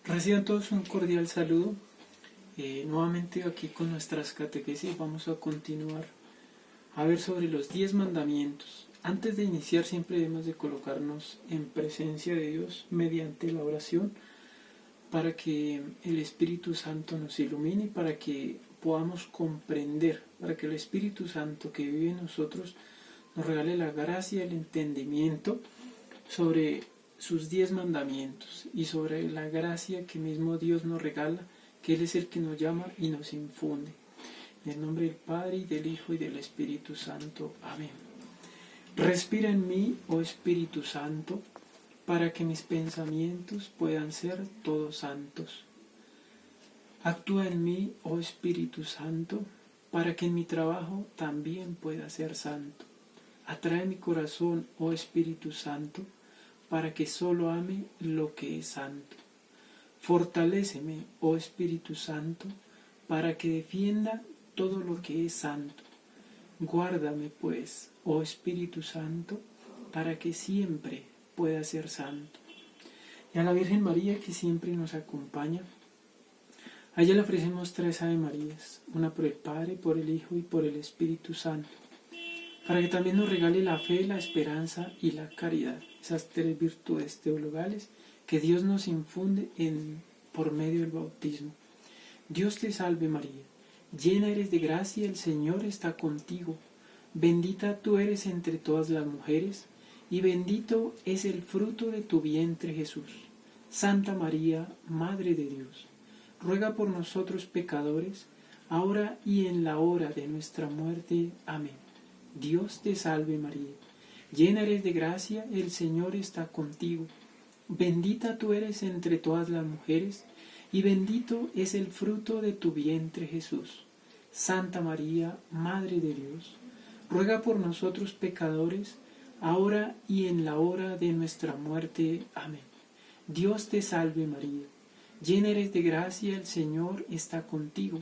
Reciban todos un cordial saludo. Nuevamente aquí con nuestras catequesis vamos a continuar a ver sobre los 10 mandamientos. Antes de iniciar siempre debemos de colocarnos en presencia de Dios mediante la oración para que el Espíritu Santo nos ilumine y para que podamos comprender, para que el Espíritu Santo que vive en nosotros nos regale la gracia y el entendimiento sobre sus 10 mandamientos y sobre la gracia que mismo Dios nos regala, que Él es el que nos llama y nos infunde. En el nombre del Padre, y del Hijo, y del Espíritu Santo. Amén. Respira en mí, oh Espíritu Santo, para que mis pensamientos puedan ser todos santos. Actúa en mí, oh Espíritu Santo, para que en mi trabajo también pueda ser santo. Atrae mi corazón, oh Espíritu Santo, para que solo ame lo que es santo. Fortaléceme, oh Espíritu Santo, para que defienda todo lo que es santo. Guárdame, pues, oh Espíritu Santo, para que siempre pueda ser santo. Y a la Virgen María, que siempre nos acompaña, a ella le ofrecemos 3 Ave Marías, una por el Padre, por el Hijo y por el Espíritu Santo, para que también nos regale la fe, la esperanza y la caridad, esas 3 virtudes teologales que Dios nos infunde por medio del bautismo. Dios te salve María, llena eres de gracia, el Señor está contigo, bendita tú eres entre todas las mujeres, y bendito es el fruto de tu vientre Jesús. Santa María, Madre de Dios, ruega por nosotros pecadores, ahora y en la hora de nuestra muerte. Amén. Dios te salve María, llena eres de gracia, el Señor está contigo, bendita tú eres entre todas las mujeres, y bendito es el fruto de tu vientre Jesús. Santa María, Madre de Dios, ruega por nosotros pecadores, ahora y en la hora de nuestra muerte. Amén. Dios te salve María, llena eres de gracia, el Señor está contigo,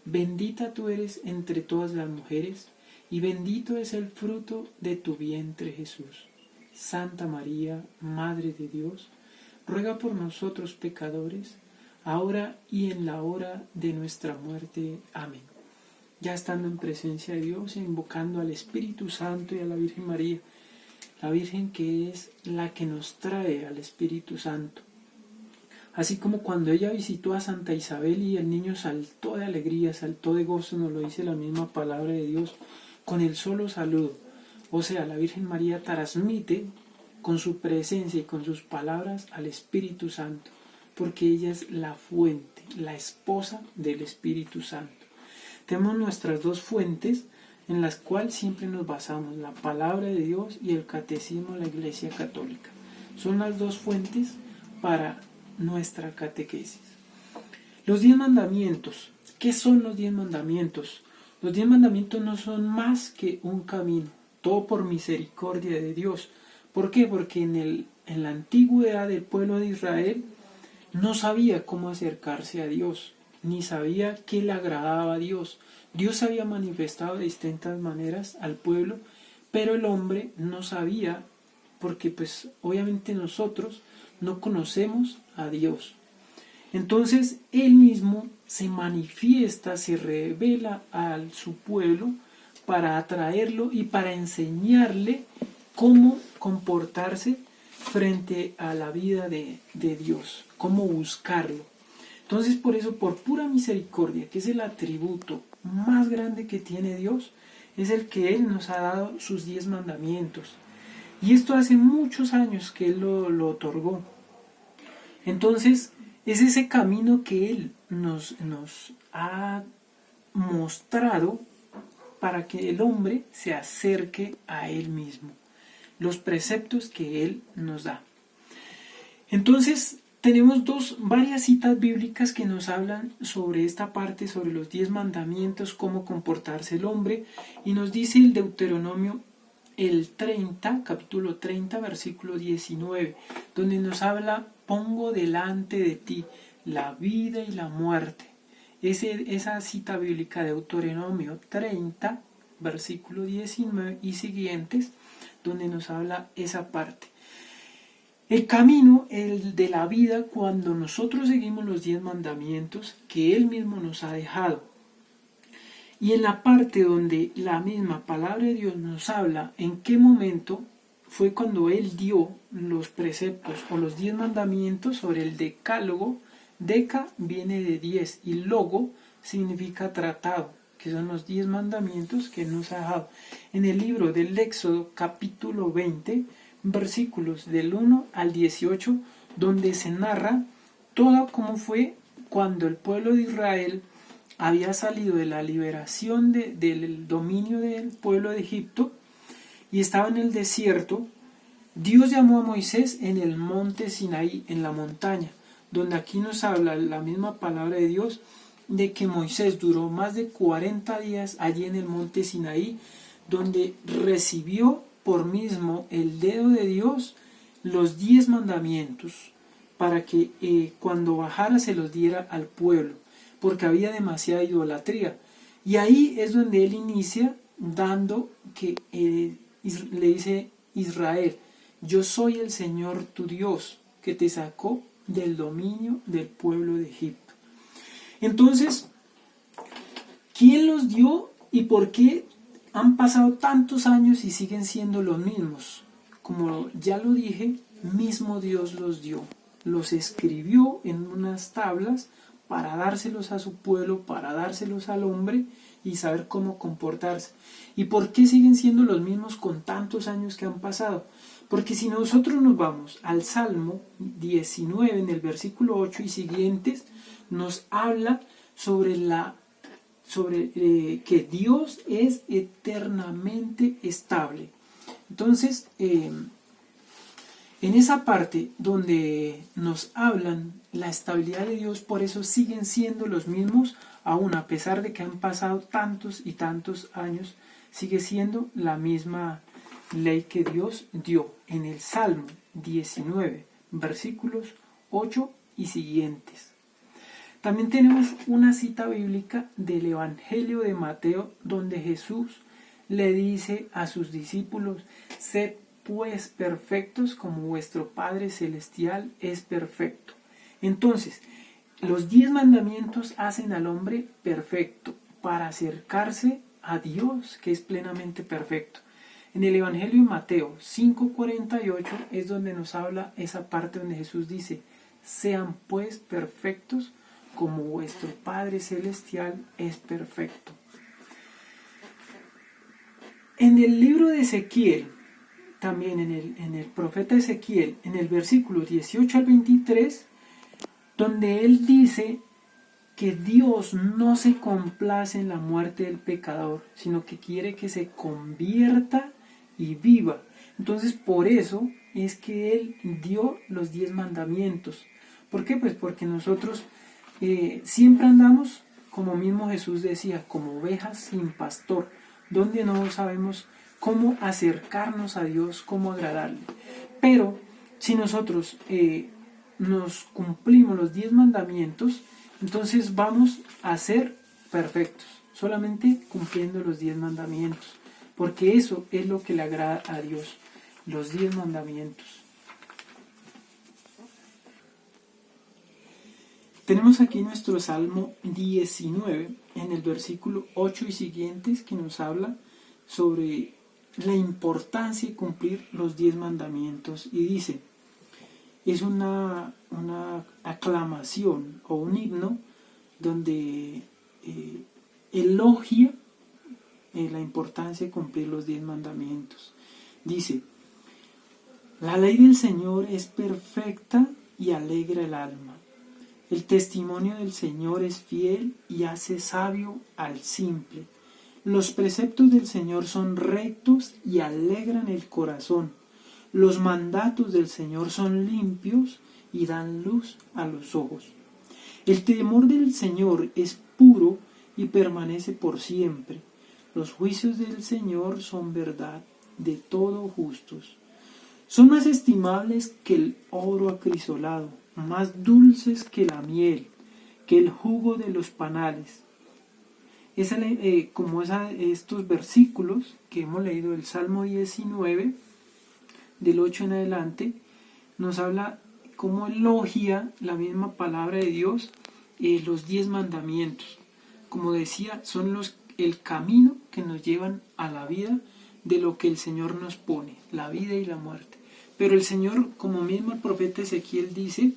bendita tú eres entre todas las mujeres, y bendito es el fruto de tu vientre Jesús. Santa María, Madre de Dios, ruega por nosotros pecadores, ahora y en la hora de nuestra muerte. Amén. Ya estando en presencia de Dios, invocando al Espíritu Santo y a la Virgen María, la Virgen que es la que nos trae al Espíritu Santo. Así como cuando ella visitó a Santa Isabel y el niño saltó de alegría, saltó de gozo, nos lo dice la misma palabra de Dios, con el solo saludo. O sea, la Virgen María transmite con su presencia y con sus palabras al Espíritu Santo, porque ella es la fuente, la esposa del Espíritu Santo. Tenemos nuestras 2 fuentes en las cuales siempre nos basamos, la palabra de Dios y el catecismo de la Iglesia Católica. Son las 2 fuentes para nuestra catequesis. Los 10 mandamientos. ¿Qué son los 10 mandamientos? Los 10 mandamientos no son más que un camino, todo por misericordia de Dios. ¿Por qué? Porque en la antigüedad del pueblo de Israel no sabía cómo acercarse a Dios, ni sabía qué le agradaba a Dios. Dios se había manifestado de distintas maneras al pueblo, pero el hombre no sabía, porque pues obviamente nosotros no conocemos a Dios. Entonces Él mismo se manifiesta, se revela a su pueblo para atraerlo y para enseñarle cómo comportarse frente a la vida de Dios, cómo buscarlo. Entonces por eso, por pura misericordia, que es el atributo más grande que tiene Dios, es el que Él nos ha dado sus 10 mandamientos. Y esto hace muchos años que Él lo otorgó. Entonces es ese camino que Él nos ha mostrado para que el hombre se acerque a Él mismo. Los preceptos que Él nos da. Entonces tenemos varias citas bíblicas que nos hablan sobre esta parte, sobre los 10 mandamientos, cómo comportarse el hombre, y nos dice el Deuteronomio capítulo 30, versículo 19, donde nos habla: pongo delante de ti la vida y la muerte. Esa cita bíblica de Deuteronomio 30, versículo 19 y siguientes, donde nos habla esa parte. El camino, el de la vida, cuando nosotros seguimos los 10 mandamientos que Él mismo nos ha dejado. Y en la parte donde la misma palabra de Dios nos habla en qué momento fue cuando Él dio los preceptos o los 10 mandamientos sobre el decálogo. Deca viene de 10 y logo significa tratado, que son los 10 mandamientos que Él nos ha dejado. En el libro del Éxodo, capítulo 20, versículos del 1 al 18, donde se narra todo cómo fue cuando el pueblo de Israel había salido de la liberación del dominio del pueblo de Egipto y estaba en el desierto. Dios llamó a Moisés en el monte Sinaí, en la montaña, donde aquí nos habla la misma palabra de Dios, de que Moisés duró más de 40 días allí en el monte Sinaí, donde recibió por mismo el dedo de Dios los 10 mandamientos, para que cuando bajara se los diera al pueblo, porque había demasiada idolatría. Y ahí es donde él inicia dando que le dice Israel: yo soy el Señor tu Dios, que te sacó del dominio del pueblo de Egipto. Entonces, ¿quién los dio y por qué han pasado tantos años y siguen siendo los mismos? Como ya lo dije, mismo Dios los dio. Los escribió en unas tablas para dárselos a su pueblo, para dárselos al hombre y saber cómo comportarse. ¿Y por qué siguen siendo los mismos con tantos años que han pasado? Porque si nosotros nos vamos al Salmo 19, en el versículo 8 y siguientes, nos habla sobre que Dios es eternamente estable. Entonces, en esa parte donde nos hablan la estabilidad de Dios, por eso siguen siendo los mismos, aún a pesar de que han pasado tantos y tantos años, sigue siendo la misma ley que Dios dio en el Salmo 19, versículos 8 y siguientes. También tenemos una cita bíblica del Evangelio de Mateo, donde Jesús le dice a sus discípulos: sed pues perfectos como vuestro Padre Celestial es perfecto. Entonces, los 10 mandamientos hacen al hombre perfecto para acercarse a Dios, que es plenamente perfecto. En el Evangelio de Mateo 5:48 es donde nos habla esa parte donde Jesús dice: sean pues perfectos como vuestro Padre Celestial es perfecto. En el libro de Ezequiel, también en el profeta Ezequiel, en el versículo 18 al 23, donde él dice que Dios no se complace en la muerte del pecador, sino que quiere que se convierta y viva. Entonces, por eso es que él dio los 10 mandamientos. ¿Por qué? Pues porque nosotros siempre andamos, como mismo Jesús decía, como ovejas sin pastor, donde no sabemos cómo acercarnos a Dios, cómo agradarle. Pero si nosotros nos cumplimos los 10 mandamientos, entonces vamos a ser perfectos, solamente cumpliendo los 10 mandamientos, porque eso es lo que le agrada a Dios, los 10 mandamientos. Tenemos aquí nuestro Salmo 19, en el versículo 8 y siguientes, que nos habla sobre la importancia de cumplir los 10 mandamientos, y dice, es una aclamación o un himno donde elogia la importancia de cumplir los 10 mandamientos. Dice: la ley del Señor es perfecta y alegra el alma. El testimonio del Señor es fiel y hace sabio al simple. Los preceptos del Señor son rectos y alegran el corazón. Los mandatos del Señor son limpios y dan luz a los ojos. El temor del Señor es puro y permanece por siempre. Los juicios del Señor son verdad, de todo justos. Son más estimables que el oro acrisolado, más dulces que la miel, que el jugo de los panales. Estos versículos que hemos leído del Salmo 19, del 8 en adelante, nos habla cómo elogia la misma palabra de Dios los 10 mandamientos. Como decía, son el camino que nos llevan a la vida de lo que el Señor nos pone, la vida y la muerte. Pero el Señor, como mismo el profeta Ezequiel dice,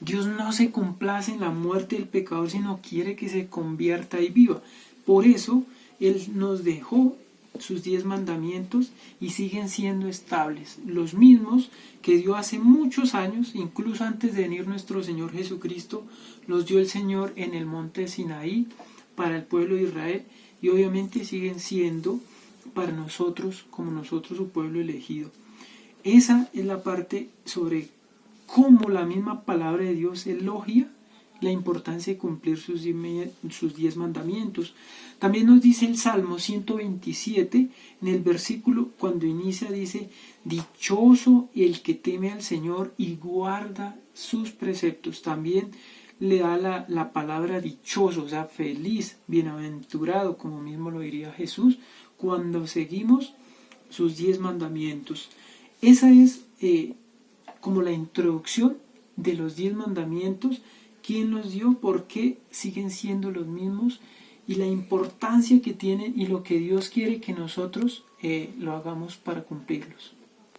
Dios no se complace en la muerte del pecador, sino quiere que se convierta y viva. Por eso Él nos dejó sus 10 mandamientos y siguen siendo estables, los mismos que dio hace muchos años, incluso antes de venir nuestro Señor Jesucristo, los dio el Señor en el monte Sinaí para el pueblo de Israel, y obviamente siguen siendo para nosotros, como nosotros su pueblo elegido. Esa es la parte sobre cómo la misma palabra de Dios elogia la importancia de cumplir sus 10 mandamientos. También nos dice el Salmo 127, en el versículo, cuando inicia, dice: dichoso el que teme al Señor y guarda sus preceptos. También le da la palabra dichoso, o sea, feliz, bienaventurado, como mismo lo diría Jesús, cuando seguimos sus 10 mandamientos. Esa es como la introducción de los 10 mandamientos, quién los dio, por qué siguen siendo los mismos y la importancia que tienen y lo que Dios quiere que nosotros lo hagamos para cumplirlos.